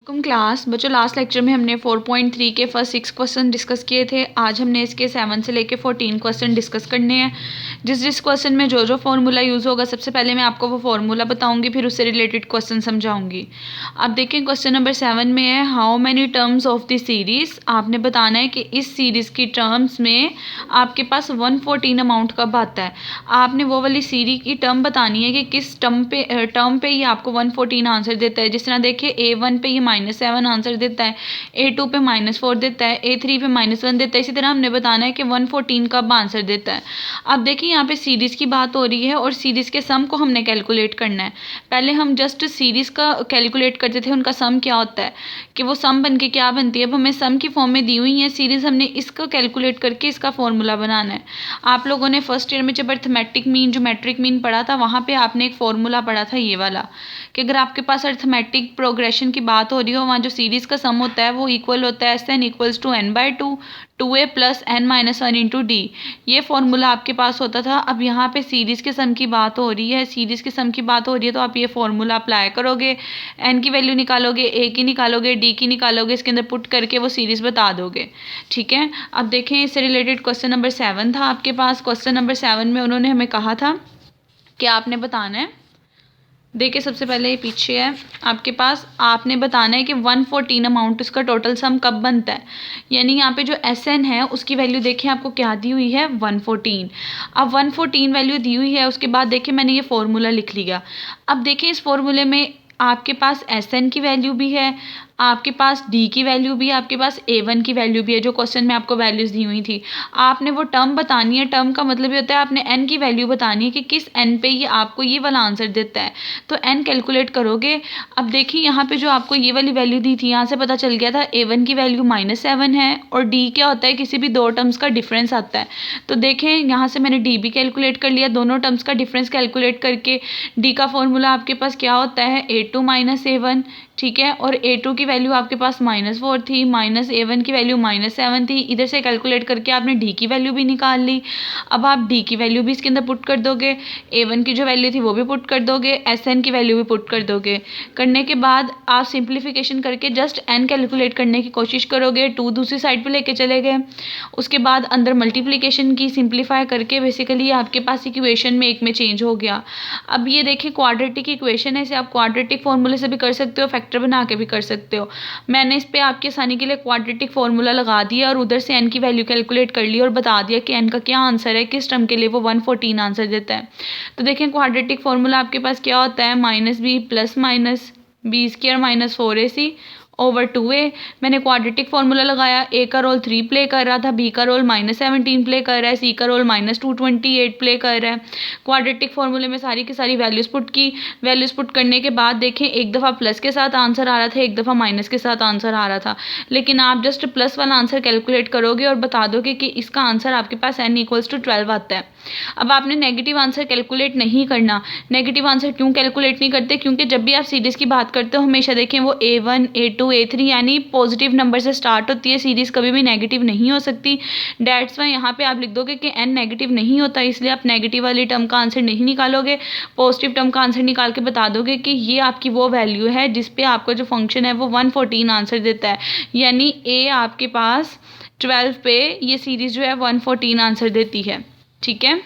Class बच्चों, last lecture में हमने 4.3 के फर्स्ट 6 क्वेश्चन डिस्कस किए थे। आज हमने इसके 7 से लेके 14 क्वेश्चन डिस्कस करने हैं। जिस क्वेश्चन में जो फार्मूला यूज़ होगा, सबसे पहले मैं आपको वो फार्मूला बताऊंगी, फिर उससे रिलेटेड क्वेश्चन समझाऊंगी। अब देखें, क्वेश्चन नंबर 7 में है how many terms of the series. आपने बताना है कि इस सीरीज़ की टर्म्स में आपके पास 114 अमाउंट कब आता है। आपने वो वाली सीरीज की टर्म बतानी है कि किस टर्म पे ये आपको 114 आंसर देता है। जिस तरह देखिए, A1 पे ये -7 आंसर देता है, A2 पे -4 देता है, A3 पे -1 देता है। इसी तरह हमने बताना है कि 114 कब आंसर देता है। अब देखिए, यहाँ पे सीरीज़ की बात हो रही है और सीरीज़ के सम को हमने कैलकुलेट करना है। पहले हम जस्ट सीरीज़ का कैलकुलेट करते थे, उनका सम क्या होता है, कि वो सम बन के क्या बनती है। अब हमें सम की फॉर्म में दी हुई है सीरीज़, हमने इसको कैलकुलेट करके इसका फॉर्मूला बनाना है। आप लोगों ने फर्स्ट ईयर में जब अर्थमेटिक मीन, ज्योमेट्रिक मीन पढ़ा था, वहाँ पे आपने एक फॉर्मूला पढ़ा था ये वाला, कि अगर आपके पास अर्थमेटिक प्रोग्रेशन की बात हो रही हो, वहाँ जो सीरीज़ का सम होता है वो इक्वल होता है Sn = n/2 2a + n-1 × d। ये फॉर्मूला आपके पास होता था। अब यहाँ पे सीरीज़ के सम की बात हो रही है, सीरीज़ के सम की बात हो रही है, तो आप ये फॉर्मूला अप्लाई करोगे, n की वैल्यू निकालोगे, a की निकालोगे, d की निकालोगे, इसके अंदर पुट करके वो सीरीज़ बता दोगे। ठीक है। अब देखें, इससे रिलेटेड क्वेश्चन नंबर 7 था आपके पास। क्वेश्चन नंबर 7 में उन्होंने हमें कहा था कि आपने बताना है, देखिए सबसे पहले ये पीछे है आपके पास, आपने बताना है कि 114 अमाउंट इसका टोटल सम कब बनता है। यानी यहाँ पे जो Sn है उसकी वैल्यू देखिए आपको क्या दी हुई है, 114। अब 114 वैल्यू दी हुई है, उसके बाद देखिए मैंने ये फॉर्मूला लिख लिया। अब देखिए, इस फॉर्मूले में आपके पास Sn की वैल्यू भी है, आपके पास D की वैल्यू भी है, आपके पास A1 की वैल्यू भी है, जो क्वेश्चन में आपको वैल्यूज़ दी हुई थी। आपने वो टर्म बतानी है। टर्म का मतलब ये होता है आपने n की वैल्यू बतानी है कि किस n पे ये आपको ये वाला आंसर देता है। तो n कैलकुलेट करोगे। अब देखिए, यहाँ पे जो आपको ये वाली वैल्यू दी थी, यहाँ से पता चल गया था A1 की वैल्यू -7 है, और D क्या होता है, किसी भी दो टर्म्स का डिफरेंस आता है। तो देखें, यहाँ से मैंने D भी कैलकुलेट कर लिया, दोनों टर्म्स का डिफरेंस कैलकुलेट करके। D का फॉर्मूला आपके पास क्या होता है, A2 - A1। ठीक है। और A2 की वैल्यू आपके पास -4 थी, -A1 की वैल्यू -7 थी। इधर से कैलकुलेट करके आपने D की वैल्यू भी निकाल ली। अब आप D की वैल्यू भी इसके अंदर पुट कर दोगे, A1 की जो वैल्यू थी वो भी पुट कर दोगे, Sn की वैल्यू भी पुट कर दोगे। करने के बाद आप सिंप्लीफिकेशन करके जस्ट n कैलकुलेट करने की कोशिश करोगे। 2 दूसरी साइड पर लेके चले गए, उसके बाद अंदर मल्टीप्लीकेशन की सिंप्लीफाई करके बेसिकली आपके पास इक्वेशन में एक में चेंज हो गया। अब ये देखिए, क्वाड्रेटिक इक्वेशन है, इसे आप क्वाड्रेटिक फॉर्मूले से भी कर सकते हो, फैक्टर बना के भी कर सकते हो। मैंने इस पे आपकी आसानी के लिए क्वाड्रेटिक फॉर्मूला लगा दिया और उधर से n की वैल्यू कैलकुलेट कर ली और बता दिया कि n का क्या आंसर है, किस टर्म के लिए वो 114 आंसर देता है। तो देखें, क्वाड्रेटिक फॉर्मूला आपके पास क्या होता है, -b + -b² - 4ac / 2a। मैंने क्वाड्रेटिक फॉर्मूला लगाया, a का रोल 3 प्ले कर रहा था, b का रोल -17 प्ले कर रहा है, c का रोल -228 प्ले कर रहा है। क्वाड्रेटिक फॉर्मूले में सारी की सारी वैल्यूज़ पुट की। वैल्यूज़ पुट करने के बाद देखें, एक दफ़ा प्लस के साथ आंसर आ रहा था, एक दफ़ा माइनस के साथ आंसर आ रहा था, लेकिन आप जस्ट प्लस वाला आंसर कैलकुलेट करोगे और बता दोगे कि इसका आंसर आपके पास n = 12 आता है। अब आपने नेगेटिव आंसर कैलकुलेट नहीं करना। नेगेटिव आंसर क्यों कैलकुलेट नहीं करते, क्योंकि जब भी आप सीरीज़ की बात करते हो, हमेशा देखें वो A1 A2 A3 यानी पॉजिटिव नंबर से स्टार्ट होती है। सीरीज़ कभी भी नेगेटिव नहीं हो सकती। डेट्स वाई यहाँ पे आप लिख दोगे कि n नेगेटिव नहीं होता, इसलिए आप नेगेटिव वाली टर्म का आंसर नहीं निकालोगे, पॉजिटिव टर्म का आंसर निकाल के बता दोगे कि ये आपकी वो वैल्यू है जिस पे आपका जो फंक्शन है वो 114 आंसर देता है। यानी A आपके पास 12 पे ये सीरीज़ जो है 114 आंसर देती है। ठीक है।